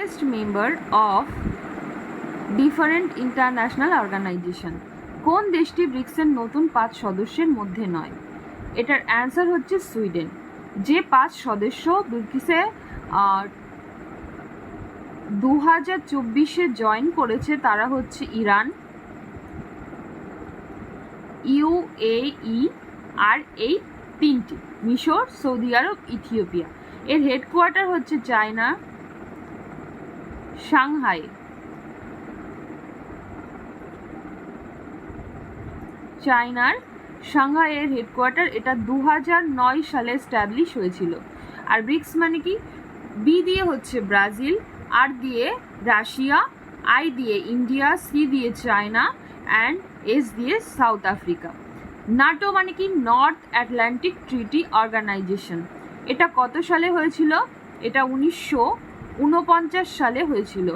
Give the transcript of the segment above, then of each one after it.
largest member of different international organization? কোন দেশটি ব্রিক্সের নতুন 5 সদস্যের মধ্যে নয়? এটার অ্যান্সার হচ্ছে সুইডেন। যে 5 সদস্য ব্রিক্সে 2024 জয়েন করেছে তারা হচ্ছে ইরান, ইউএই আর এই 3টি, মিশর, সৌদি আরব, ইথিওপিয়া। এর হেডকোয়ার্টার হচ্ছে চায়না, সাংহাই। চায়নার সাংহাইয়ের হেডকোয়ার্টার। এটা 2009 সালে এস্টাবলিশ হয়েছিল। আর ব্রিক্স মানে কি? বি দিয়ে হচ্ছে ব্রাজিল, আর দিয়ে রাশিয়া, আই দিয়ে ইন্ডিয়া, সি দিয়ে চায়না অ্যান্ড এস দিয়ে সাউথ আফ্রিকা। নাটো মানে কি? North Atlantic treaty organization. এটা কত সালে হয়েছিল? এটা 1949 সালে হয়েছিল।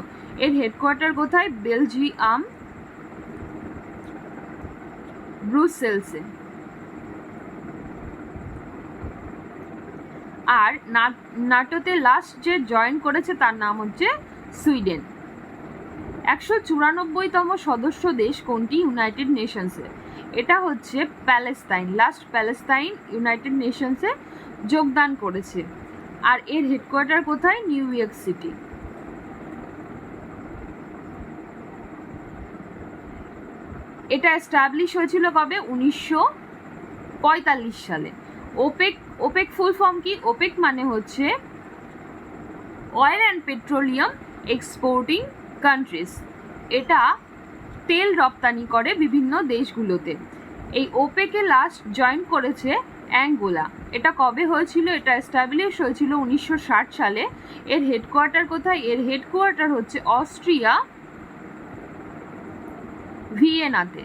এর হেডকোয়ার্টার কোথায়? বেলজিয়াম, ব্রুসেলসে। আর নাটোতে লাস্ট যে জয়েন করেছে তার নাম হচ্ছে সুইডেন। 194তম সদস্য দেশ কোনটি ইউনাইটেড নেশনসে? এটা হচ্ছে প্যালেস্তাইন। লাস্ট প্যালেস্তাইন ইউনাইটেড নেশনসে যোগদান করেছে। আর এর হেডকোয়ার্টার কোথায়? New York city. এটা এস্টাবলিশ হয়েছিল কবে? 1945 সালে। ওপেক ফুল ফর্ম কি? ওপেক মানে হচ্ছে oil and petroleum exporting countries. এটা তেল রপ্তানি করে বিভিন্ন দেশগুলোতে। এই ওপেকে লাস্ট জয়েন করেছে অ্যাঙ্গোলা। এটা কবে হয়েছিল? এটা এস্টাবলিশ হয়েছিল 1960 সালে। এর হেডকোয়ার্টার কোথায়? এর হেডকোয়ার্টার হচ্ছে অস্ট্রিয়া, ভিয়েনাতে।